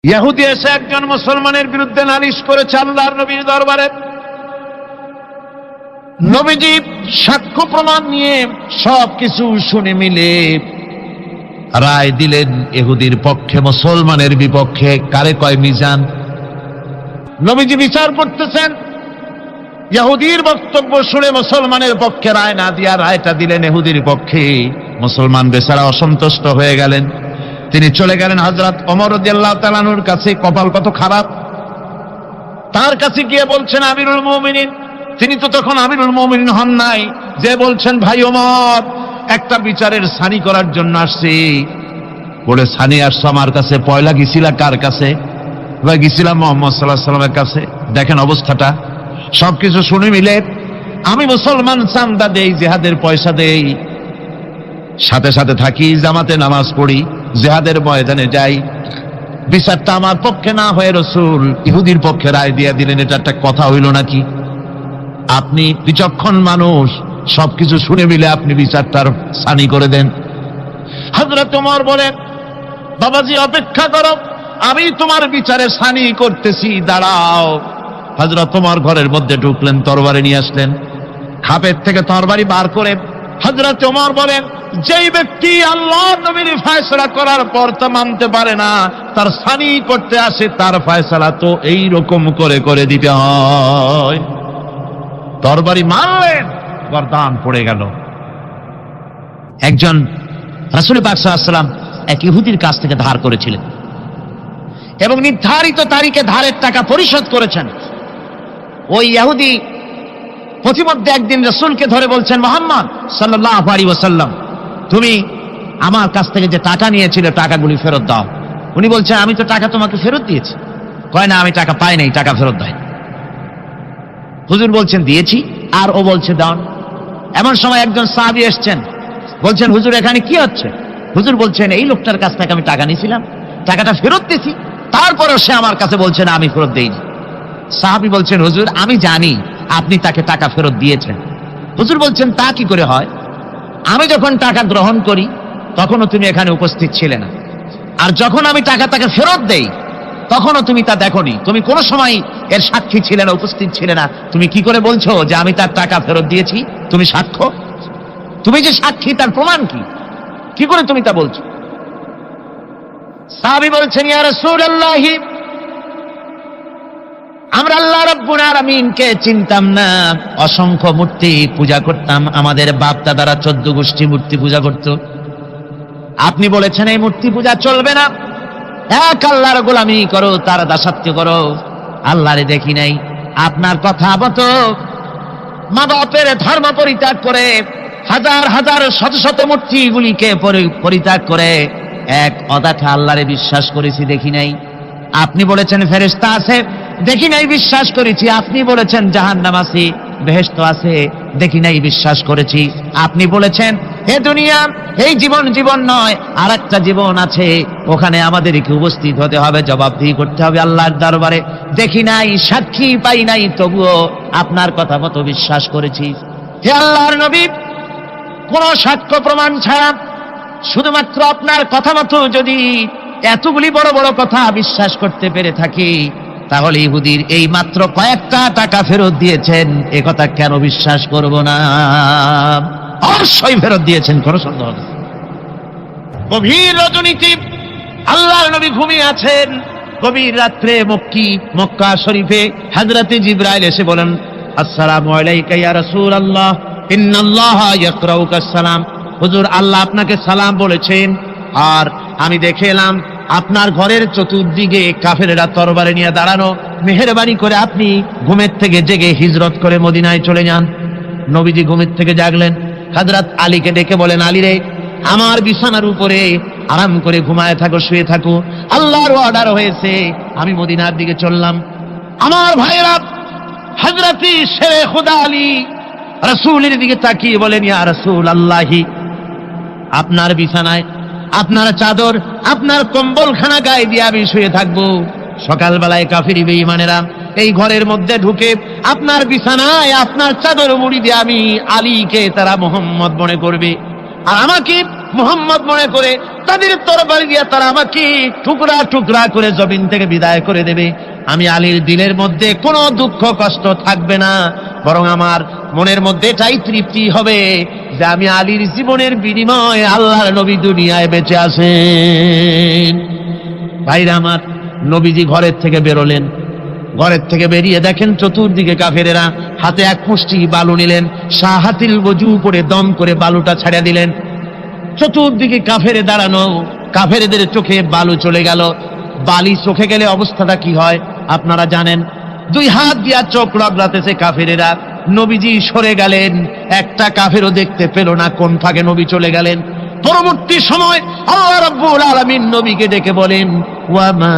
ইহুদি এসে একজন মুসলমানের বিরুদ্ধে নালিশ করেছে আল্লাহর নবীর দরবারে। নবীজি সাক্ষ্য প্রমাণ নিয়ে সবকিছু শুনে মিলে রায় দিলেন ইহুদির পক্ষে, মুসলমানের বিপক্ষে। কারে কয় মিজান। নবীজি বিচার করতেছেন, ইহুদির বক্তব্য শুনে মুসলমানের পক্ষে রায় না দিয়া রায়টা দিলেন ইহুদির পক্ষে। মুসলমান বেচারা অসন্তুষ্ট হয়ে গেলেন। তিনি চলে গেলেন হযরত ওমর রাদিয়াল্লাহু তাআলা আনহুর কাছে। কপাল কত খারাপ, তার কাছে গিয়ে বলছেন আমিরুল মুমিনিন। তিনি তো তখন আমিরুল মুমিনিন হন নাই, যে বলছেন ভাই ওমর, একটা বিচারের সানি করার জন্য আসছি। বলে সানি আসছো আমার কাছে? পয়লা গেছিলা কার কাছে? গেছিলাম মুহাম্মদ সাল্লাল্লাহু আলাইহি ওয়াসাল্লামের কাছে। দেখেন অবস্থাটা। সবকিছু শুনে মিলে আমি মুসলমান, চান্দা দেই, জিহাদের পয়সা দেই, সাথে সাথে থাকি, জামাতে নামাজ পড়ি, জিহাদের ময়দানে যাই। বিচারটা আমার পক্ষে না হয়ে রাসূল ইহুদির পক্ষে রায় দিয়ে দিলেন। এটা একটা কথা হইল নাকি? আপনি বিচক্ষণ মানুষ, সবকিছু শুনে মিলে আপনি বিচারটার সানি করে দেন। হযরত ওমর বলেন, বাবাজি অপেক্ষা করো, আমি তোমার বিচারে সানি করতেছি, দাঁড়াও। হযরত ওমর ঘরের মধ্যে ঢুকলেন, তরবারি নিয়ে আসলেন। খাপের থেকে তরবারি বার করে হযরত ওমর বলেন, যেই ব্যক্তি আল্লাহর নবীর ফয়সালা করার পর তা মানতে পারে না, তার সানি করতে আসে, তার ফয়সালা তো এই রকম করে করে দিতে হয়। তরবারি মারলেন, গর্দান পড়ে গেল। একজন রাসূল পাক সাল্লাল্লাহু আলাইহি ওয়াসাল্লাম এক ইহুদির কাছ থেকে ধার করেছিলেন এবং নির্ধারিত তারিখে ধারের টাকা পরিশোধ করেছেন। ওই ইহুদি প্রতিমধ্যে একদিন রাসূলকে ধরে বলছেন, মুহাম্মদ সাল্লাল্লাহু আলাইহি ওয়াসাল্লাম, তুমি আমার কাছ থেকে যে টাকা নিয়েছিলে টাকাগুলি ফেরত দাও। উনি বলছেন, আমি তো টাকা তোমাকে ফেরত দিয়েছি। কয় না, আমি টাকা পাই নাই, টাকা ফেরত দেয়। হুজুর বলছেন দিয়েছি, আর ও বলছে দাও। এমন সময় একজন সাহাবী এসেছেন, বলছেন হুজুর এখানে কি হচ্ছে? হুজুর বলছেন, এই লোকটার কাছ থেকে আমি টাকা নিয়েছিলাম, টাকাটা ফেরত দিয়েছি, তারপরেও সে আমার কাছে বলছে না আমি ফেরত দেইনি। সাহাবী বলছেন, হুজুর আমি জানি আপনি তাকে টাকা ফেরত দিয়েছেন। হুজুর বলছেন, তা কি করে হয়? আমি যখন টাকা গ্রহণ করি তখনও তুমি এখানে উপস্থিত ছিলে না, আর যখন আমি টাকা তাকে ফেরত দেই তখনও তুমি তা দেখোনি, তুমি কোনো সময় এর সাক্ষী ছিলে না, উপস্থিত ছিলে না। তুমি কি করে বলছো যে আমি তার টাকা ফেরত দিয়েছি? তুমি সাক্ষ্য, তুমি যে সাক্ষী, তার প্রমাণ কি? কি করে তুমি তা বলছো? সাহাবী বলছেন, ইয়া রাসূলুল্লাহ, আমরা আল্লাহ রাব্বুল আলামিনকে চিনতাম না, অসংখ্য মূর্তি পূজা করতাম, আমাদের বাপ দাদারা 14 গোষ্ঠী মূর্তি পূজা করত। আপনি বলেছেন এই মূর্তি পূজা চলবে না, এক আল্লাহর গোলামি করো, তার দাসত্ব করো। আল্লাহরে দেখি নাই। আপনার কথা মতো মা বাপের ধর্ম পরিত্যাগ করে, হাজার হাজার শত শত মূর্তিগুলিকে পরিত্যাগ করে এক অদেখা আল্লাহরে বিশ্বাস করেছি, দেখি নাই। আপনি বলেছেন ফেরেশতা আছে, দেখি নাই, বিশ্বাস করেছি। আপনি বলেছেন জাহান্নাম আছে, বেহেশত আছে, দেখি নাই, বিশ্বাস করেছি। আপনি বলেছেন হে দুনিয়া, এই জীবন জীবন নয়, আর একটা জীবন আছে, ওখানে আমাদেরকে উপস্থিত হতে হবে, জবাবদিহি করতে হবে আল্লাহর দরবারে। দেখি নাই, সাক্ষী পাই নাই, তবুও আপনার কথা মতো বিশ্বাস করেছি। হে আল্লাহর নবী, কোন সাক্ষ্য প্রমাণ ছাড়া শুধুমাত্র আপনার কথা মতো যদি এতগুলি বড় বড় কথা বিশ্বাস করতে পেরে থাকি, তাহলে ইহুদির এই মাত্র কয়েকটা টাকা ফেরত দিয়েছেন, এ কথা কেন বিশ্বাস করব না? অবশ্যই ফেরত দিয়েছেন, কোনো সন্দেহ নেই। গভীর রজনীতে আল্লাহর নবী ঘুমিয়ে আছেন। গভীর রাত্রে মক্কা শরীফে হযরতে জিবরাইল এসে বলেন, আসসালামু আলাইকা ইয়া রাসূলুল্লাহ, ইন্নাল্লাহা ইয়াকরাউকা সালাম। হুজুর, আল্লাহ আপনাকে সালাম বলেছেন। আর আমি দেখে এলাম আপনার ঘরের চতুর্দিকে কাফেরেরা তরবারি নিয়ে দাঁড়ানো। মেহেরবানি করে আপনি ঘুমের থেকে জেগে হিজরত করে মদিনায় চলে যান। নবীজি ঘুমের থেকে জাগলেন, হযরত আলীকে ডেকে বলেন, আলী রে, আমার বিছানার উপরে আরাম করে ঘুমায় থাকো, শুয়ে থাকো, আল্লাহর অর্ডার হয়েছে, আমি মদিনার দিকে চললাম। আমার ভাইরা, হযরত শেরে খুদা আলী রাসূলের দিকে তাকিয়ে বলেন, ইয়া রাসূলুল্লাহ, আপনার বিছানায় আপনার চাদর, আপনার কম্বলখানা গায়ে দিয়ে আমি শুয়ে থাকবো। সকালবেলায় কাফির বেঈমানেরা এই ঘরের মধ্যে ঢুকে আপনার বিছানায় আপনার চাদর মুড়ি দিয়ে আমি আলীকে তারা মুহাম্মদ মনে করবে, আর আমাকে মুহাম্মদ মনে করে তাদের তরবারি দিয়ে তারা আমাকে টুকরা টুকরা করে জমিন থেকে বিদায় করে দেবে। আমি আলীর দিলের মধ্যে কোনো দুঃখ কষ্ট থাকবে না, বরং আমার মনের মধ্যে এটাই তৃপ্তি হবে যে আমি আলীর জীবনের বিনিময়ে আল্লাহর নবী দুনিয়ায় বেঁচে আছেন। ভাইরা আমার, নবীজি ঘরের থেকে বেরোলেন। ঘরের থেকে বেরিয়ে দেখেন চতুর্দিকে কাফেরেরা। হাতে এক মুষ্টি বালু নিলেন, শাহাতিল ওযু করে দম করে বালুটা ছাড়া দিলেন। চতুর্দিকে কাফেরে দাঁড়ানো, কাফেরদের চোখে বালু চলে গেল। বালি চোখে গেলে অবস্থাটা কি হয় আপনারা জানেন। দুই হাত দিয়া চোখ রগড়াতেছে কাফেরেরা। নবীজি সরে গেলেন, একটা কাফেরও দেখতে পেল না কোন ফাঁকে নবী চলে গেলেন। পরবর্তী সময় আল্লাহ রাব্বুল আলামিন নবীকে ডেকে বলেন, ওয়া মা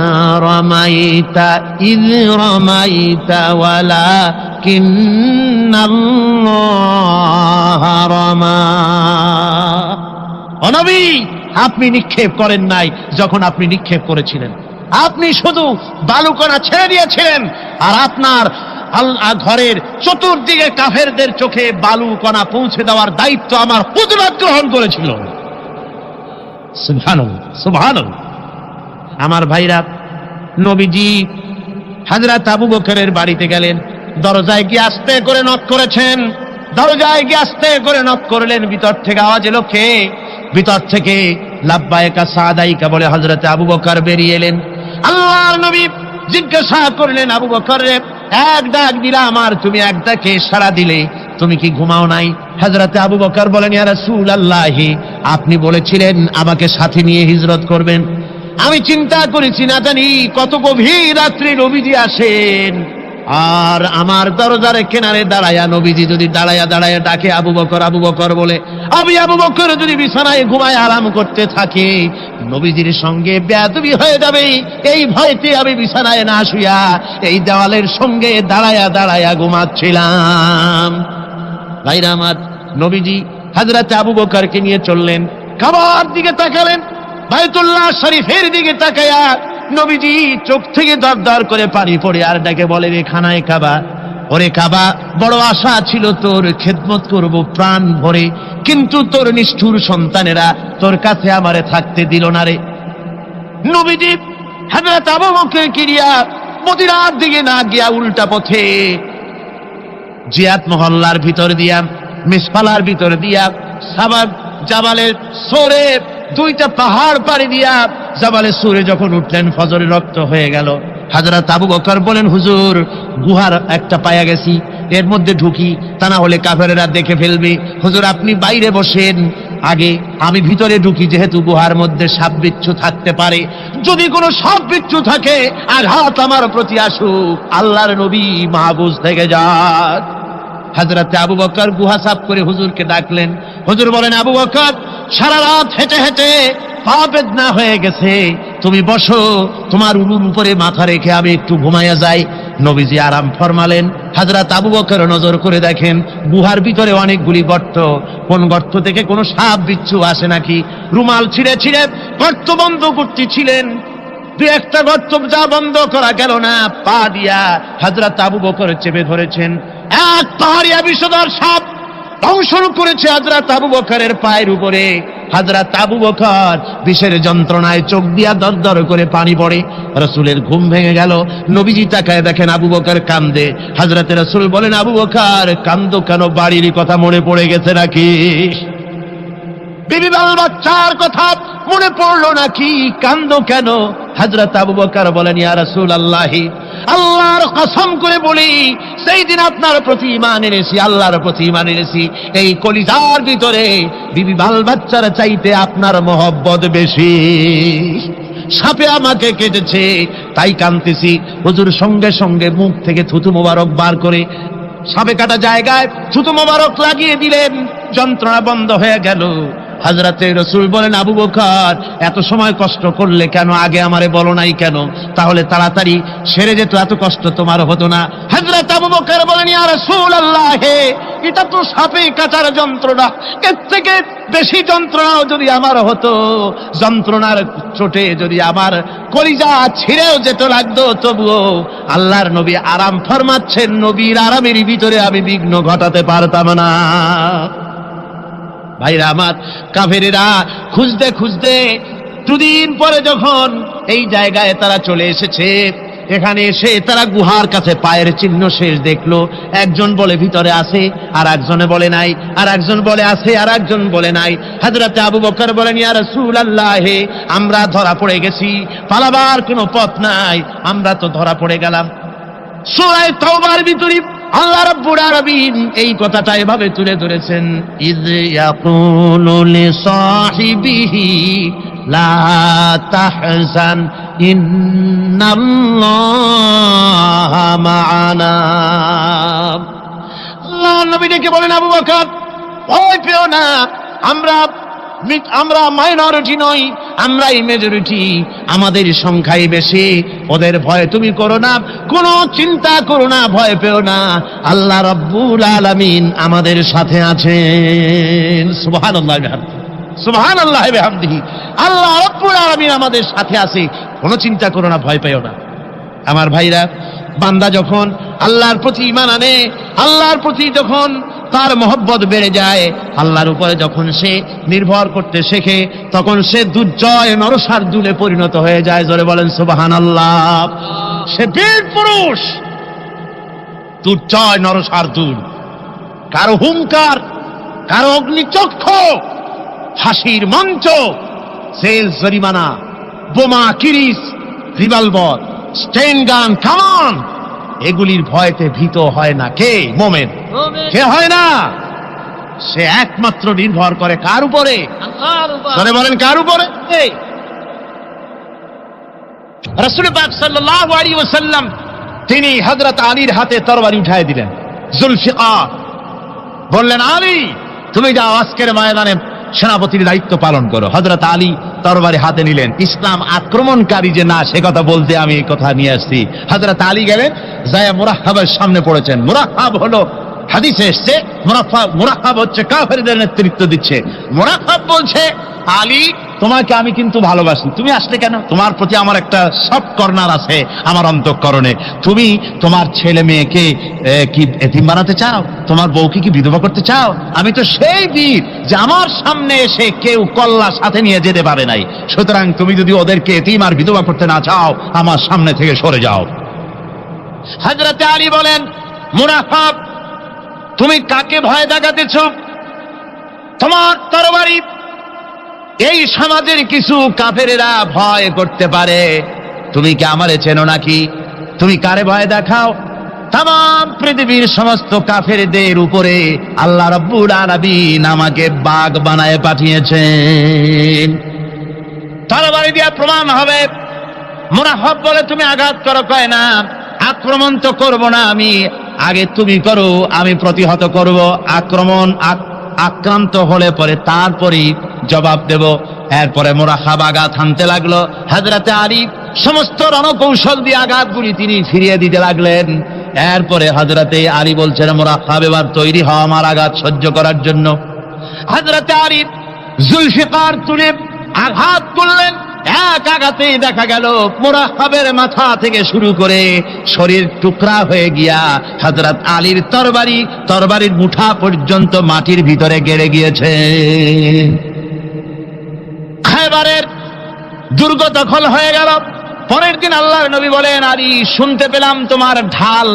রামাইতা ইয রামাইতা ওয়ালাকিন্নাল্লাহা রামা। ও নবী, আপনি নিক্ষেপ করেন নাই যখন আপনি নিক্ষেপ করেছিলেন, আপনি শুধু বালুকণা ছেড়ে দিয়েছিলেন, আর আপনার ঘরের চতুর্দিকে কাফেরদের চোখে বালুকণা পৌঁছে দেওয়ার দায়িত্ব আমার হুজুরাত গ্রহণ করেছিল। সুবহানাল্লাহ, সুবহানাল্লাহ। আমার ভাইরা, নবীজি হযরত আবু বকরের বাড়িতে গেলেন। দরজায় গিয়ে আস্তে করে নক করেছেন। দরজায় গিয়ে আস্তে করে নক করলেন। ভিতর থেকে আওয়াজ এলো, কে? ভিতর থেকে লাব্বাইকা সাদাইকা বলে হযরত আবু বকর বেরিয়ে এলেন। আল্লাহর নবী জিজ্ঞাসা করলেন, আবু বকর রে, এক ডাক দিলাম আর তুমি এক ডাকে সাড়া দিলে, তুমি কি ঘুমাও নাই? হযরত আবু বকর বলেন, ইয়া রাসূলুল্লাহ, আপনি বলেছিলেন আমাকে সাথে নিয়ে হিজরত করবেন। আমি চিন্তা করেছি না জানি কত গভীর রাত্রি নবীজি আসেন, আর আমার দরজার কিনারে দাঁড়ায়া নবীজি যদি দাঁড়ায়া দাঁড়ায়া ডাকে আবু বকর আবু বকর বলে, আমি আবু বকর যদি বিছানায় ঘুমায় আরাম করতে থাকে, নবীজির সঙ্গে বেয়াদবি হয়ে যাবে। এই ভয়তে আমি বিছানায় না শুয়া এই দেওয়ালের সঙ্গে দাঁড়ায়া দাঁড়ায়া ঘুমাচ্ছিলাম। ভাইরা আমার, নবীজি হযরত আবু বকরকে নিয়ে চললেন। কাবার দিকে তাকালেন, বাইতুল্লাহ শরীফের দিকে তাকায়া নবীজি চোখ থেকে দরদর করে পানি পড়ে আর ডাকে বলে, রে খানায় কাবা, ওরে কাবা, বড় আশা ছিল তোর খেদমত করব প্রাণ ভরে, কিন্তু তোর নিষ্ঠুর সন্তানেরা তোর কাছে আমারে থাকতে দিল না রে। নবীজি হযরত আবু বকরকে নিয়ে মদিনার দিকে না গিয়া উল্টা পথে জিয়াদ মহল্লার ভিতর দিয়া, মিসফালার ভিতর দিয়া, সাবাব জাবালের সোরে, দুইটা পাহাড় পাড়ি দিয়া জাবালে সুরে যখন উঠলেন, ফজরের রক্ত হয়ে গেল। হযরত আবু বকর বলেন, হুজুর, গুহার একটা পায়া গেছি, এর মধ্যে ঢুকি, তা না হলে কাফেরেরা দেখে ফেলবে। হুজুর, আপনি বাইরে বসেন, আগে আমি ভিতরে ঢুকি, যেহেতু গুহার মধ্যে সাপ বিচ্ছু থাকতে পারে, যদি কোনো সাপ বিচ্ছু থাকে আঘাত আমার প্রতি আসুক, আল্লাহর নবী মাহফুজ থেকে যাক। হযরত আবু বকর গুহা সাফ করে হুজুরকে ডাকলেন। হুজুর বলেন, আবু বকর, সারা রাত হেঁটে হেঁটে পা বেদনা হয়ে গেছে, তুমি বসো, তোমার উলুর উপরে মাথা রেখে আমি একটু ঘুমাইয়া যাই। নবীজি আরাম ফরমালেন। হযরত আবু বকর নজর করে দেখেন গুহার ভিতরে অনেকগুলি গর্ত, কোন গর্ত থেকে কোনো সাপ বিচ্ছু আসে নাকি। রুমাল ছিঁড়ে ছিঁড়ে গর্ত বন্ধ করতেছিলেন, দু একটা গর্ত যা বন্ধ করা গেল না, পা দিয়া হযরত আবু বকর চেপে ধরেছেন। এক পাহাড়িয়া বিষধর সাপ দংশন করেছে হযরত আবু বকরের পায়ের উপরে। হযরত আবু বকর বিষের যন্ত্রণায় চোখ দিয়া দরদর করে পানি পড়ে। রাসূলের ঘুম ভেঙে গেল। নবীজি তাকায় দেখেন আবু বকর কান্দে। হযরত রাসূল বলেন, আবু বকর কান্দো কেন? বাড়ির কথা মনে পড়ে গেছে নাকি? বিবি বাল বাচ্চার কথা মনে পড়লো নাকি? কান্দো কেন? হযরত আবু বকর বলেন, ইয়া রাসূলুল্লাহ, আল্লাহর কসম করে বলি, সেই দিন আপনার প্রতি ঈমান এনেছি, আল্লাহর প্রতি ঈমান এনেছি, এই কলিজার ভিতরে বিবি বাল বাচ্চার চাইতে আপনার মহব্বত বেশি। সাপে আমাকে কেটেছে তাই কাঁদতেছি। হুজুর সঙ্গে সঙ্গে মুখ থেকে থুতু মোবারক বার করে সাপে কাটা জায়গায় থুতু মোবারক লাগিয়ে দিলেন, যন্ত্রণা বন্ধ হয়ে গেল। হযরতে রাসূল বলেন, আবু বকর এত সময় কষ্ট করলে কেন? আগে আমারে বলো নাই কেন? তাহলে তাড়াতাড়ি সেরে যেত, এত কষ্ট তোমার হতো না। হযরত আবু বকর বলেন, ইয়া রাসূলুল্লাহ, এটা তো সাপে কাটার যন্ত্রণা, এর থেকে বেশি যন্ত্রণাও যদি আমার হতো, যন্ত্রণার চোটে যদি আমার কলিজা ছিঁড়েও যেতে লাগতো, তবুও আল্লাহর নবী আরাম ফরমাচ্ছেন, নবীর আরামের ভিতরে আমি বিঘ্ন ঘটাতে পারতাম না। ভাইরা আমার, কাফেরেরা খুঁজতে খুঁজতে দুদিন পরে যখন এই জায়গায় তারা চলে এসেছে, এখানে এসে তারা গুহার কাছে পায়ের চিহ্ন শেষ দেখলো। একজন বলে ভিতরে আছে, আর একজনে বলে নাই, আর একজন বলে আছে, আর একজন বলে নাই। হযরত আবু বকর বলেন, ইয়া রাসূলুল্লাহ, আমরা ধরা পড়ে গেছি, পালাবার কোনো পথ নাই, আমরা তো ধরা পড়ে গেলাম। সূরা তাওবার ভিতরে আল্লাহ রাব্বুল আলামিন এই কথাটা এভাবে তুলে ধরেছেন, ইয ইয়াকুলু লিসাহিবিহি লা তাহজান ইন্নাল্লাহা মা'ানা। আল্লাহ নবী ডেকে বলেন, আবু বকর ভয় পেও না, আমরা মাইনরিটি নই, আমরাই মেজরিটি, আমাদের সংখ্যাই বেশি, ওদের ভয় তুমি করো না, কোনো চিন্তা করো না, ভয় পেও না, আল্লাহ রাব্বুল আলামিন আমাদের সাথে আছেন। সুবহানাল্লাহ বিহামদিহি, সুবহানাল্লাহ বিহামদিহি, আল্লাহ রাব্বুল আলামিন আমাদের সাথে আছে, কোনো চিন্তা করো না, ভয় পেও না। আমার ভাইরা, বান্দা যখন আল্লাহর প্রতি ঈমান আনে, আল্লাহর প্রতি যখন তার মহব্বত বেড়ে যায়, আল্লাহর উপরে যখন সে নির্ভর করতে শেখে, তখন সে দুর্জয় নরশার্দুলে পরিণত হয়ে যায়। জোরে বলেন সুবহানাল্লাহ। সে বীর পুরুষ, দুর্জয় নরশার্দুল, কারো হুঙ্কার, কারো অগ্নিচক্ষু, ফাঁসির মঞ্চ, জেল জরিমানা, বোমা, কিরিস, রিভলভার, স্টেন গান, কামান, এগুলির ভয়তে ভীত হয় না। কে? মোমেন। কে হয় না? সে একমাত্র নির্ভর করে কার উপরে? আল্লাহর উপরে। বলে বলেন কার উপরে? রাসূল পাক সাল্লাল্লাহু আলাইহি ওয়াসাল্লাম তিনি হযরত আলীর হাতে তরবারি উঠায় দিলেন, জুলফিকার। বললেন, আলী তুমি যাও, আজকের ময়দানে সেনাপতির দায়িত্ব পালন করো। হযরত আলী তরবারি হাতে নিলেন। ইসলাম আক্রমণকারী যে না, সে কথা বলতে আমি এই কথা নিয়ে আসছি। হযরত আলী গেলেন, যায় মুরাহহাবের সামনে পড়েছেন। মুরাহহাব হলো, হাদিসে এসেছে, মুরাহহাব হচ্ছে কাফেরদের নেতৃত্ব দিচ্ছে। মুরাহহাব বলছে, আলী তোমাকে আমি কিন্তু ভালোবাসি, তুমি আসলে কেন? তোমার প্রতি আমার একটা সফট কর্নার আছে আমার অন্তঃকরণে। তুমি তোমার ছেলে মেয়েকে কি এতিম বানাতে চাও? তোমার বউকে কি বিধবা করতে চাও? আমি তো সেই বীর যে আমার সামনে এসে কেউ কল্লা সাথে নিয়ে যেতে পারে নাই। সুতরাং তুমি যদি ওদেরকে এতিম আর বিধবা করতে না চাও, আমার সামনে থেকে সরে যাও। হযরত আলী বলেন, মুনাফিক, তুমি কাকে ভয় দেখাতেছ? তোমার তরবারি এই সমাজের কিছু কাফেরেরা ভয় করতে পারে, তুমি কি আমারে চেনো নাকি? তুমি কারে ভয় দেখাও? তাম পৃথিবীর সমস্ত কাফেরদের উপরে আল্লাহ রাব্বুল আলামিন আমাকে বাগ বানায় পাঠিয়েছেন। তরবারি দিয়ে প্রমাণ হবে। মুনাফিক বলে, তুমি আঘাত করো। কয় না, আক্রমণ তো করব না আমি, আগে তুমি করো, আমি প্রতিহত করব। আক্রান্ত হলে পরে তারপরই জবাব দেব। এরপরে মুরাহহাব আঘাত হানতে লাগলো। হযরতে আলী সমস্ত রণকৌশল দিয়ে আঘাতগুলি তিনি ফিরিয়ে দিতে লাগলেন। এরপরে হযরতে আলী বলছেন, মুরাহহাব এবার তৈরি হও আমার আঘাত সহ্য করার জন্য। হযরতে আলী জুলফিকার তুলে আঘাত করলেন। এক আঘাতেই দেখা গেল মুরাহহাবের মাথা থেকে শুরু করে শরীর টুকরা হয়ে গিয়া হযরত আলীর তরবারির মুঠা পর্যন্ত মাটির ভিতরে গেড়ে গিয়েছে। খায়বারের দুর্গ দখল হয়ে গেল। পরের দিন আল্লাহর নবী বলেন, আলী শুনতে পেলাম তোমার ঢাল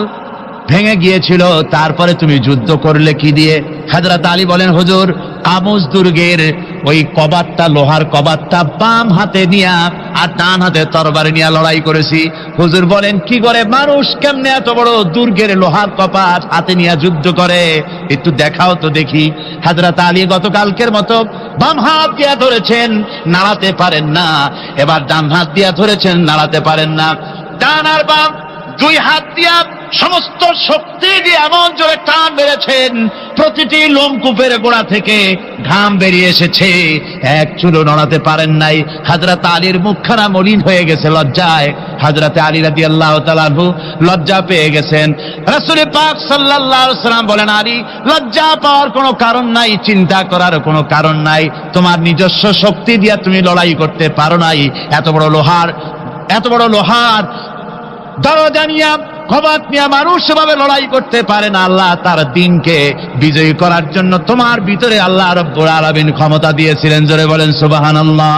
ভেঙে গিয়েছিল, তারপরে তুমি যুদ্ধ করলে কি দিয়ে? হযরত আলী বলেন, হুজুর কামুজ দুর্গের ওই কবাটটা, লোহার কবাটটা বাম হাতে নিয়া আর ডান হাতে তরবারি নিয়ে লড়াই করেছি। হুজুর বলেন, কি করে মানুষ কেমনে এত বড় দুর্গের লোহার কপাট হাতে নিয়ে যুদ্ধ করে? একটু দেখাও তো দেখি। হযরত আলী গতকালকের মতো বাম হাত দিয়া ধরেছেন, নাড়াতে পারেন না। এবার ডান হাত দিয়া ধরেছেন, নাড়াতে পারেন না। ডান আর বাম দুই হাত দিয়া সমস্ত শক্তি দিয়ে এমন জোরে টান মেরেছেন, প্রতিটি লোমকূপের গোড়া থেকে ঘাম বেরিয়ে এসেছে, এক চুলও নড়াতে পারেন নাই। হযরত আলীর মুখখানা মলিন হয়ে গেছে লজ্জায়। হযরত আলী রাদিয়াল্লাহু তাআলা আনহু লজ্জা পেয়ে গেছেন। রাসূল পাক সাল্লাল্লাহু আলাইহি ওয়াসাল্লাম বলেন, আলী লজ্জা পাওয়ার কোনো কারণ নাই, চিন্তা করার কোনো কারণ নাই। তোমার নিজস্ব শক্তি দিয়ে তুমি লড়াই করতে পারো নাই। এত বড় লোহার দরজা নিয়ে ক্ষমতা নিয়ে মানুষ সেভাবে লড়াই করতে পারে না। আল্লাহ তার দ্বীনকে বিজয়ী করার জন্য তোমার ভিতরে আল্লাহ রব্বুল আলামিন ক্ষমতা দিয়েছিলেন। জোরে বলেন সুবহানাল্লাহ।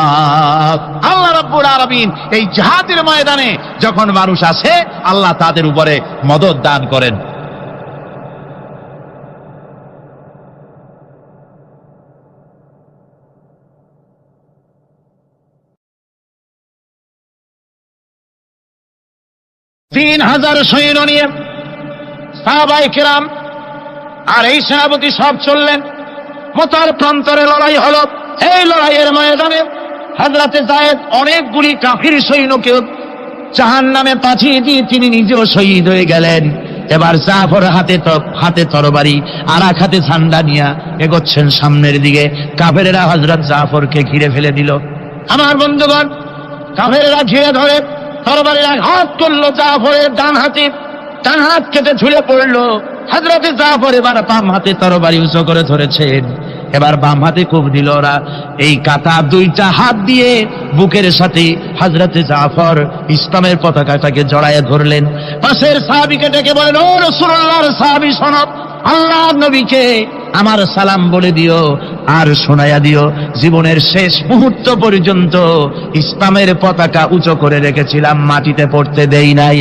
আল্লাহ রব্বুল আলামিন এই জিহাদের ময়দানে যখন মানুষ আসে, আল্লাহ তাদের উপরে মদদ দান করেন। তিন হাজার সৈন্য নিয়ে সাহাবায়ে কেরাম আর এই সেনাপতি সব চললেন। মতার প্রান্তরে লড়াই হলো। এই লড়াইয়ের ময়দানে হযরতে যায়েদ অনেকগুলি কাফির সৈন্যকে জাহান্নামে পাঠিয়ে দিয়ে তিনি নিজেও শহীদ হয়ে গেলেন। এবার জাফর হাতে তরবারি আর এক হাতে ঝান্ডা নিয়ে এগোচ্ছেন সামনের দিকে। কাফেরেরা হযরত জাফরকে ঘিরে ফেলে দিল। আমার বন্ধুগণ, কাফেরেরা ঘিরে ধরে তরবারির আঘাত করলো জাফরের ডান হাত কেটে ঝুলে পড়লো। হযরতে জাফর এবার বাম হাতে তরবারি উঁচু করে ধরেছেন। এবার বাম হাতে কোপ দিল ওরা। এই কাটা দুইটা হাত দিয়ে বুকের সাথে হযরতে জাফর ইসলামের পতাকাটাকে জড়ায় ধরলেন। পাশের সাহাবীকে ডেকে বলেন, ও রাসূলুল্লাহর সাহাবী শোনো, আল্লাহর নবীকে আমার সালাম বলে দিও আর শোনায়া দিও, জীবনের শেষ মুহূর্ত পর্যন্ত ইসলামের পতাকা উঁচু করে রেখেছিলাম, মাটিতে পড়তে দেই নাই।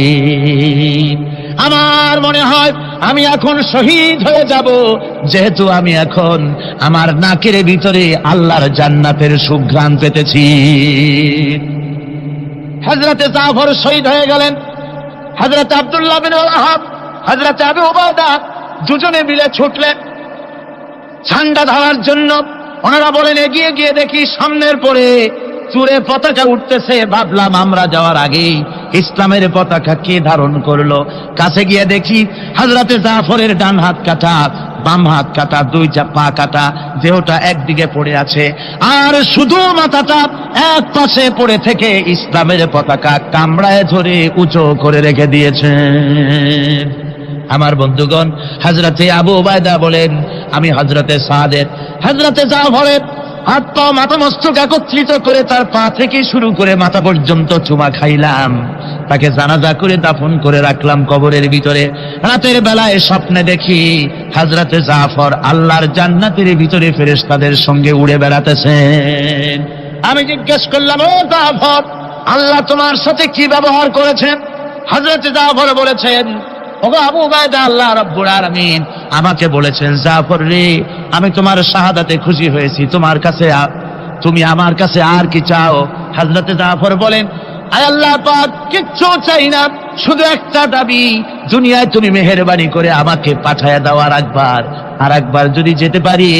আমার মনে হয় আমি এখন শহীদ হয়ে যাব, যেহেতু আমি এখন আমার নাকের ভিতরে আল্লাহর জান্নাতের সুঘ্রাণ পেতেছি। হযরতে জাফর শহীদ হয়ে গেলেন। হযরত আব্দুল্লাহ বিন ওয়াহাব, হযরত আবু উবাইদা দুজনে মিলে ছুটলেন ঝান্ডা ধরার জন্য। ওনারা বলেন, এগিয়ে গিয়ে দেখি সামনের পরে চূড়ে পতাকা উঠতেছে। ভাবলাম আমরা যাওয়ার আগেই ইসলামের পতাকা কে ধারণ করলো। কাছে গিয়ে দেখি হযরতে জাফরের ডান হাত কাটা, বাম হাত কাটা, দুইটা পা কাটা, দেহটা একদিকে পড়ে আছে আর শুধু মাথাটা এক পাশে পড়ে থেকে ইসলামের পতাকা কামড়ায় ধরে উঁচু করে রেখে দিয়েছেন। আমার বন্ধুগণ, হযরতে আবু উবাইদা বলেন, আমি হযরতে সাদের, হযরতে জাফরের হাত পা মাথা মস্তক একত্রিত করে তার পা থেকে শুরু করে মাথা পর্যন্ত চুমা খাইলাম। তাকে জানাজা করে দাফন করে রাখলাম কবরের ভিতরে। রাতের বেলায় স্বপ্নে দেখি হযরতে জাফর আল্লাহর জান্নাতের ভিতরে ফেরেশতাদের সঙ্গে উড়ে বেড়াতেছেন। আমি জিজ্ঞেস করলাম, ও জাফর, আল্লাহ তোমার সাথে কি ব্যবহার করেছেন? হযরতে জাফর বলেছেন, ওগো আবু উবাইদা, আল্লাহ রাব্বুল আলামিন আমাকে বলেছেন, জাফর রে, আমি তোমার শাহাদাতে খুশি হয়েছি, তুমি আমার কাছে আর কি চাও? হযরতে জাফর বলেন, আয় আল্লাহ পাক, কিচ্ছু চাই না, শুধু একটা দাবি, দুনিয়ায় তুমি মেহেরবানি করে আমাকে পাঠায়া দাও আর একবার যদি যেতে পারি,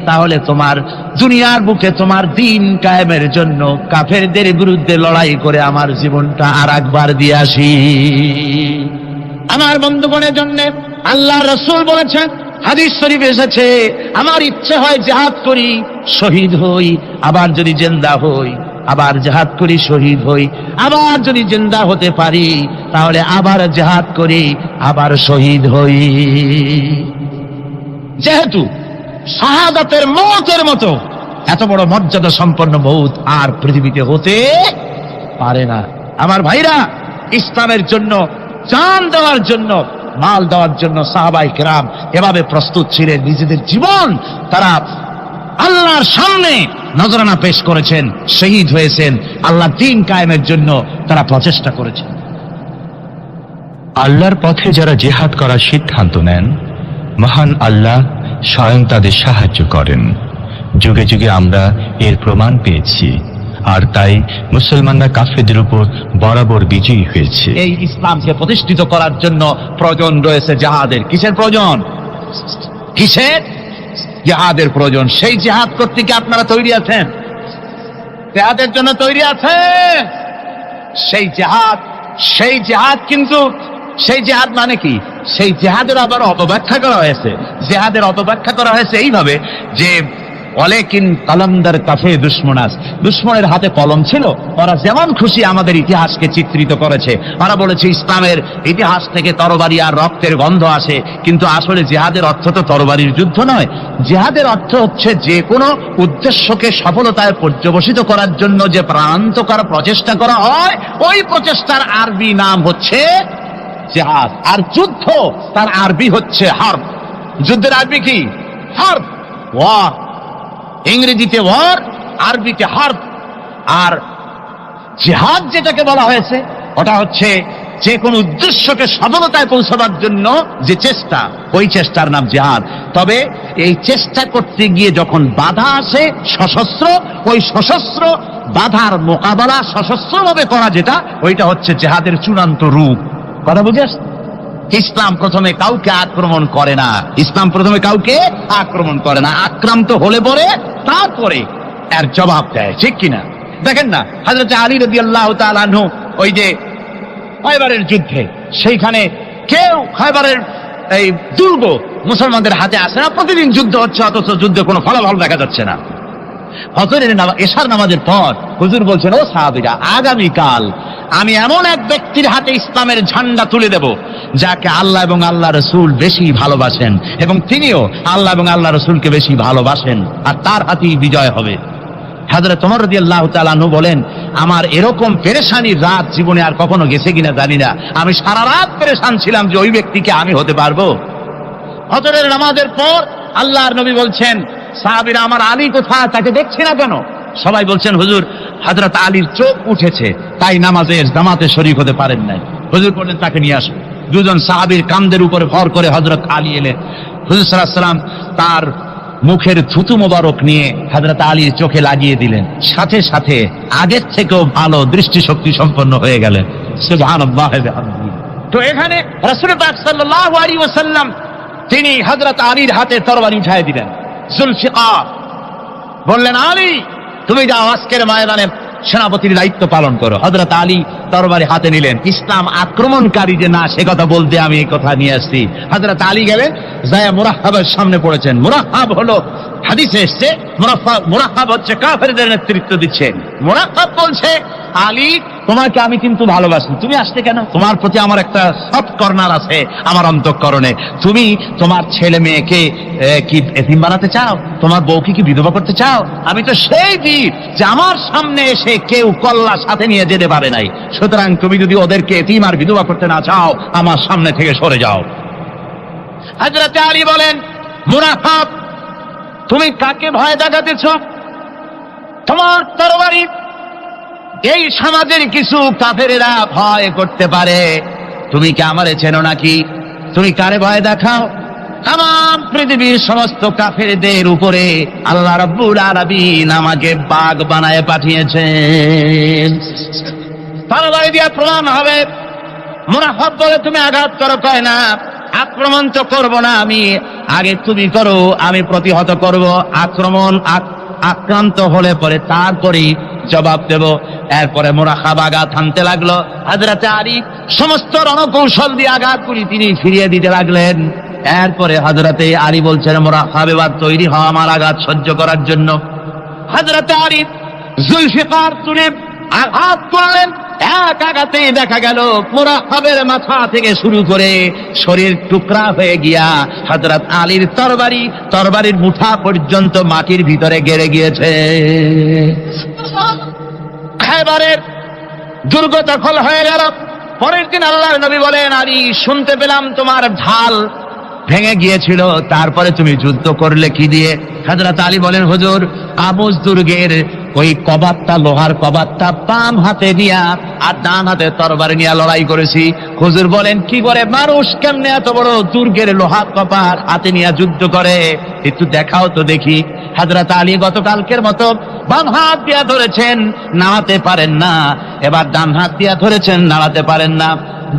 তাহলে তোমার দুনিয়ার বুকে তোমার দ্বীন কায়েমের জন্য কাফেরদের বিরুদ্ধে লড়াই করে আমার জীবনটা আর একবার দিয়ে আসি। আমার বন্ধুগণের জন্য আল্লাহ রাসূল বলেছেন, হাদিস শরীফ এসেছে, আমার ইচ্ছে হয় জিহাদ করি, শহীদ হই, আবার যদি জিন্দা হই, আবার জিহাদ করি, শহীদ হই, আবার যদি জিন্দা হতে পারি তাহলে আবার জিহাদ করি, আবার শহীদ হই। যেহেতু শাহাদাতের মওতের মতো এত বড় মর্যাদা সম্পন্ন মওত আর পৃথিবীতে হতে পারে না। আমার ভাইরা, ইসলামের জন্য জান দেওয়ার জন্য, মাল দেওয়ার জন্য সাহাবায়ে কেরাম এভাবে প্রস্তুত ছিলেন। নিজেদের জীবন তারা আল্লাহর সামনে নজরানা পেশ করেছেন, শহীদ হয়েছেন, আল্লাহর দ্বীন কায়েমের জন্য তারা প্রচেষ্টা করেছেন। আল্লাহর পথে যারা জিহাদ করার সিদ্ধান্ত নেন, মহান আল্লাহ স্বয়ং তাদের সাহায্য করেন। যুগে যুগে আমরা এর প্রমাণ পেয়েছি, আর তাই মুসলমানরা কাফেরদের উপর বরাবর বিজয়ী হয়েছে। এই ইসলামকে প্রতিষ্ঠিত করার জন্য প্রয়োজন রয়েছে জিহাদের। কিসের প্রয়োজন? কিসের? জিহাদের প্রয়োজন। সেই জিহাদ করতে কি আপনারা তৈরি আছেন? জিহাদের জন্য তৈরি আছেন? সেই জিহাদ কিন্তু সেই জিহাদ মানে কি? সেই জিহাদের আবার অপব্যাখ্যা করা হয়েছে। জিহাদের অপব্যাখ্যা করা হয়েছে এইভাবে যে, ওয়ালাকিন কালামদার কাফে দুশমনাস, দুশমনের হাতে কলম ছিল, ওরা যেমন খুশি আমাদের ইতিহাসকে চিত্রিত করেছে। ওরা বলেছে ইসলামের ইতিহাস থেকে তরবারি আর রক্তের গন্ধ আসে, কিন্তু আসলে জিহাদের অর্থ তো তরবারির যুদ্ধ নয়। জিহাদের অর্থ হচ্ছে যে কোনো উদ্দেশ্যকে সফলতায় পর্যবসিত করার জন্য যে প্রাণান্তকর প্রচেষ্টা করা হয়, ওই প্রচেষ্টার আরবি নাম হচ্ছে জিহাদ। আর যুদ্ধ তার আরবি হচ্ছে হার্ব। যুদ্ধের আরবি কি? হার্ব, ওয়ার। ইংরেজিতে ওয়ার, আরবিতে হার্ব। আর জিহাদ যেটাকে বলা হয়েছে ওটা হচ্ছে যে কোনো উদ্দেশ্যকে সফলতায় পৌঁছাবার জন্য যে চেষ্টা, ওই চেষ্টার নাম জিহাদ। তবে এই চেষ্টা করতে গিয়ে যখন বাধা আসে সশস্ত্র, ওই সশস্ত্র বাধার মোকাবেলা সশস্ত্রভাবে করা যেটা, ওইটা হচ্ছে জিহাদের চূড়ান্ত রূপ। কথা বুঝে আসছে? ইসলাম প্রথমে কাউকে আক্রমণ করে না, ইসলাম প্রথমে কাউকে আক্রমণ করে না, আক্রান্ত হলে পরে তারপরে এর জবাব দেয়, ঠিক কিনা? দেখেন না, হযরত আলী রাদিয়াল্লাহু তাআলা আনহু ওই যে খায়বারের যুদ্ধে, সেইখানে কেউ খায়বারের এই দুর্গ মুসলমানদের হাতে আসে না, প্রতিদিন যুদ্ধ হচ্ছে, অথচ যুদ্ধে কোনো ফলাফল দেখা যাচ্ছে না। ফজরের এশার নামাজের পর হুজুর বলছেন, ও সাহাবীরা, আগামীকাল আমি এমন এক ব্যক্তির হাতে ইসলামের ঝান্ডা তুলে দেব যাকে আল্লাহ এবং আল্লাহ রসুল বেশি ভালোবাসেন, এবং তিনিও আল্লাহ এবং আল্লাহ রসুলকে বেশি ভালোবাসেন, আর তার হাতেই বিজয় হবে। হযরত ওমর রাদিয়াল্লাহু তাআলা আনহু বলেন, আমার এরকম পেরেশানির রাত জীবনে আর কখনো গেছে কিনা জানি না, আমি সারা রাত পেরেশান ছিলাম যে ওই ব্যক্তিকে আমি হতে পারবো। ফজরের নামাজের পর আল্লাহর নবী বলছেন, সাহাবীরা, আমার আলী কোথায়, তাকে দেখছি না কেন? সবাই বলছেন, হুজুর, হযরত আলীর চোখ উঠেছে, তাই নামাজের জামাতে শরীক হতে পারেন নাই। হুজুর বললেন, তাকে নিয়ে আসো। দুজন সাহাবীর কাঁধের উপরে ভর করে হযরত আলী এলেন। হুজুর সাল্লাল্লাহু আলাইহি ওয়াসাল্লাম তার মুখের থুতু মোবারক নিয়ে হযরত আলীর চোখে লাগিয়ে দিলেন, সাথে সাথে আগের থেকেও ভালো দৃষ্টিশক্তি সম্পন্ন হয়ে গেলেন। সুবহানাল্লাহ ওয়া বিহামদিহি। তো এখানে রাসূল পাক সাল্লাল্লাহু আলাইহি ওয়াসাল্লাম তিনি হযরত আলীর হাতে তরবারি উঠায় দিলেন। জুলফিকার বললেন, আলী, তুমি যাও আজকের ময়দানে সেনাপতির দায়িত্ব পালন করো। হযরত আলী তরবারি হাতে নিলেন। ইসলাম আক্রমণকারী যে না, সে কথা বলতে আমি এই কথা নিয়ে আসছি। হযরত আলী গেলেন, যায়া মুরাহহাবের সামনে পড়েছেন। মুরাহহাব হলো, হাদিসে এসেছে, মুরাহহাব হচ্ছে কাফেরদের নেতৃত্ব দিচ্ছেন। মুরাহহাব বলছে, আলী, তোমাকে আমি কিন্তু ভালোবাসি, তুমি আসতে কেন? তোমার প্রতি আমার একটা সফট কর্নার আছে আমার অন্তঃকরণে। তুমি তোমার ছেলে মেয়েকে কি এতিম বানাতে চাও? তোমার বউকে কি বিধবা করতে চাও? আমি তো সেই বীর যে আমার সামনে এসে কেউ কল্লা সাথে নিয়ে যেতে পারে নাই। সুতরাং তুমি যদি ওদেরকে এতিম আর বিধবা করতে না চাও, আমার সামনে থেকে সরে যাও। হযরত আলী বলেন, মুনাফিক, তুমি কাকে ভয় দেখাতেছ? তোমার তরবারি এই সমাজের কিছু কাফেরেরা ভয় করতে পারে, তুমি কি আমারে চেনো নাকি? তুমি কারে ভয় দেখাও? তাম পৃথিবীর সমস্ত কাফেরদের উপরে আল্লাহ রাব্বুল আলামিন আমাকে বাঘ বানায় পাঠিয়েছেন। তরবারি দিয়ে প্রমাণ হবে। মুনাফিক বলে, তুমি আঘাত করো, কয় না, আক্রমণ তো করবো না আমি, আগে তুমি করো, আমি প্রতিহত করব। আক্রান্ত হলে পরে তারপরেই জবাব দেব। এরপরে মুরাহাব আঘাত হানতে লাগলো। হযরত আলী সমস্ত রণকৌশল দিয়ে আঘাতগুলি তিনি ফিরিয়ে দিতে লাগলেন। এরপরে হযরত আলী বলছেন, মুরাহাব, এবার তৈরি হও আমার আঘাত সহ্য করার জন্য। হযরত আলী জুলফিকার তুলে আঘাত করলেন। এক আঘাতেই দেখা গেল মুরাহাবের মাথা থেকে শুরু করে শরীর টুকরা হয়ে গিয়া হযরত আলীর তরবারির মুঠা পর্যন্ত মাটির ভিতরে গেড়ে গিয়েছে। খায়বারের দুর্গ দখল হয়ে গেল। পরের দিন আল্লাহর নবী বলেন, আলী, শুনতে পেলাম তোমার ঢাল ভেঙে গিয়েছিল, তারপরে তুমি যুদ্ধ করলে কি দিয়ে? হযরত আলী বলেন, হুজুর, আবুস দুর্গের ওই কবাতটা, লোহার কবাতটা বাম হাতে নিয়া আর ডান হাতে তরবারি নিয়ে লড়াই করেছি। হুজুর বলেন, কি করে? মানুষ কেমনে এত বড় দুর্গের লোহার কপাট হাতে নিয়ে যুদ্ধ করে? একটু দেখাও তো দেখি। হযরত আলী গতকালকের মতো বাম হাত দিয়া ধরেছেন, নাড়াতে পারেন না। এবার ডান হাত দিয়া ধরেছেন, নাড়াতে পারেন না।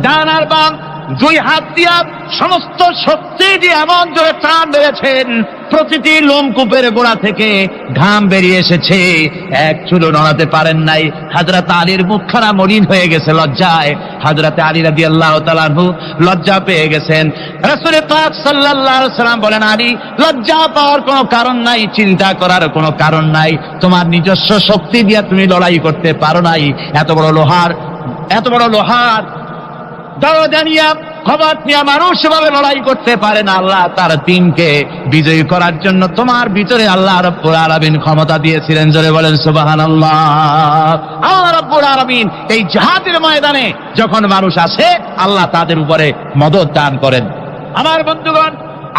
ডান আর বাম দুই হাত দিয়া সমস্ত শক্তি দিয়ে এমন জোরে টান মেরেছেন, প্রতিটি লোমকূপের গোড়া থেকে ঘাম বেরিয়ে এসেছে, এক চুলো নড়াতে পারেন নাই। হযরত আলীর মুখখানা মলিন হয়ে গেছে লজ্জায়। হযরত আলী রাদিয়াল্লাহু তাআলা আনহু লজ্জা পেয়ে গেছেন। রাসূল পাক সাল্লাল্লাহু আলাইহি ওয়াসাল্লাম বলেন, আলী, লজ্জা পাওয়ার কোনো কারণ নাই, চিন্তা করার কোনো কারণ নাই। তোমার নিজস্ব শক্তি দিয়ে তুমি লড়াই করতে পারো নাই। এত বড় লোহার দরজা নিয়ে খবর নিয়ে মানুষ এভাবে লড়াই করতে পারে না। আল্লাহ তার দিনকে বিজয়ী করার জন্য তোমার ভিতরে আল্লাহ রাব্বুল আলামিন ক্ষমতা দিয়েছিলেন। জোরে বলেন সুবহানাল্লাহ। আল্লাহ রাব্বুল আলামিন এই জিহাদের ময়দানে যখন মানুষ আসে, আল্লাহ তাদের উপরে মদদ দান করেন। আমার বন্ধুগণ,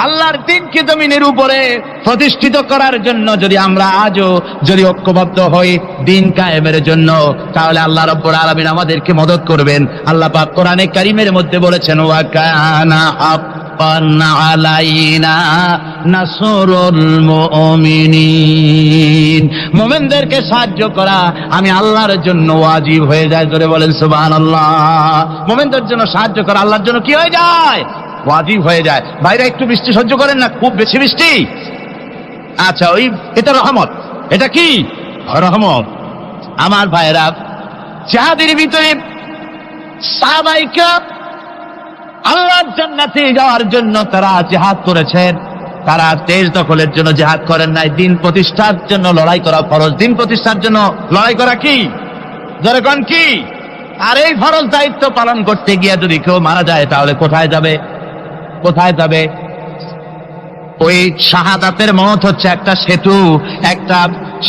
আল্লাহর দিনকে জমিনের উপরে প্রতিষ্ঠিত করার জন্য যদি আমরা আজও যদি ঐক্যবদ্ধ হই দিন কায়েমের জন্য, তাহলে আল্লাহ রাব্বুল আলামিন আমাদেরকে মদদ করবেন। আল্লাহ পাক কোরআনে কারীমের মধ্যে বলেছেন, ওয়া কানা হাক্কান আলাইনা নাসরুল মুমিনিন। মুমিনদেরকে সাহায্য করা আমি আল্লাহর জন্য ওয়াজিব হয়ে যায়। জোরে বলেন সুবহানাল্লাহ। মুমিনদের জন্য সাহায্য করা আল্লাহর জন্য কি হয়ে যায়? ওয়াজিব হয়ে যায়। ভাইরা একটু বৃষ্টি সহ্য করেন না, খুব বেশি বৃষ্টি। আচ্ছা, ওই এটা রহমত। এটা কি রহমত? আমার ভাইরা, জিহাদের ভিতরে সাহাবায়ে কেরাম আল্লাহর জান্নাতে যাওয়ার জন্য তারা জিহাদ করেছেন। তারা দেশ দখলের জন্য জিহাদ করেন নাই, দিন প্রতিষ্ঠার জন্য লড়াই করা ফরজ। দিন প্রতিষ্ঠার জন্য লড়াই করা কি? জোরে কোন কি? আর এই ফরজ দায়িত্ব পালন করতে গিয়ে যদি কেউ মারা যায়, তাহলে কোথায় যাবে? কোথায় যাবে? ওই শাহাদাতের মত হচ্ছে একটা সেতু, একটা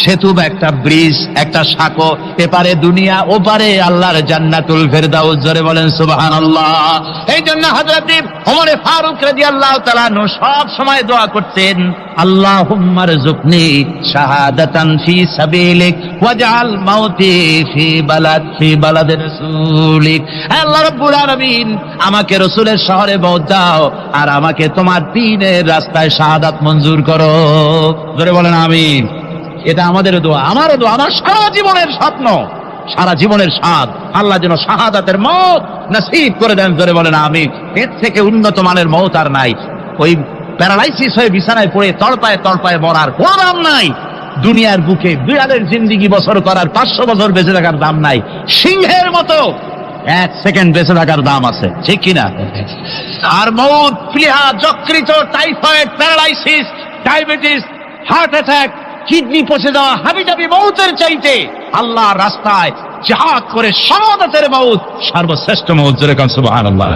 সেতু বা একটা ব্রিজ, একটা সাঁকো। এপারে দুনিয়া, ওপারে আল্লাহর জান্নাতুল ফেরদাউস। জোরে বলেন সুবহানাল্লাহ। এই জন্য হযরত ওমর ফারুক রাদিয়াল্লাহু তাআলা আনহু সব সময় দোয়া করতেন, আল্লাহুম্মা রযুকনি শাহাদাতান ফি সাবিলিক ওয়াজআল মাউতি ফি বালাদি রাসূলিক। আল্লাহ রাব্বুল আলামিন, আমাকে রাসূলের শহরে মওত দাও, আর আমাকে তোমার দ্বীনের রাস্তায় শাহাদাত মঞ্জুর করো। জোরে বলেন আমিন। এটা আমাদের দোয়া, আমারও দোয়া, আমার সারা জীবনের স্বপ্ন, সারা জীবনের স্বাদ, আল্লাহ যেন শাহাদাতের মওত নসিব করে দেন। জোরে বলেন আমিন। এর থেকে উন্নত মানের মওত আর নাই। ওই প্যারালাইসিস হয়ে বিছানায় পড়ে তড়পায় তড়পায় মরার কোনো দাম নাই। দুনিয়ার বুকে বিড়ালের জিন্দিগি বছর করার 500 বছর বেঁচে থাকার দাম নাই। সিংহের মতো 1 সেকেন্ড বেঁচে থাকার দাম আছে, ঠিক কিনা? আর মওত, প্লীহা, যকৃত, typhoid, paralysis, diabetes, heart attack, kidney পচে যাওয়া, হাবিজাবি মওতের চাইতে আল্লাহর রাস্তায় জিহাদ করে শাহাদাতের মওত সর্বশ্রেষ্ঠ মওত। জোরে কোন সুবহানাল্লাহ।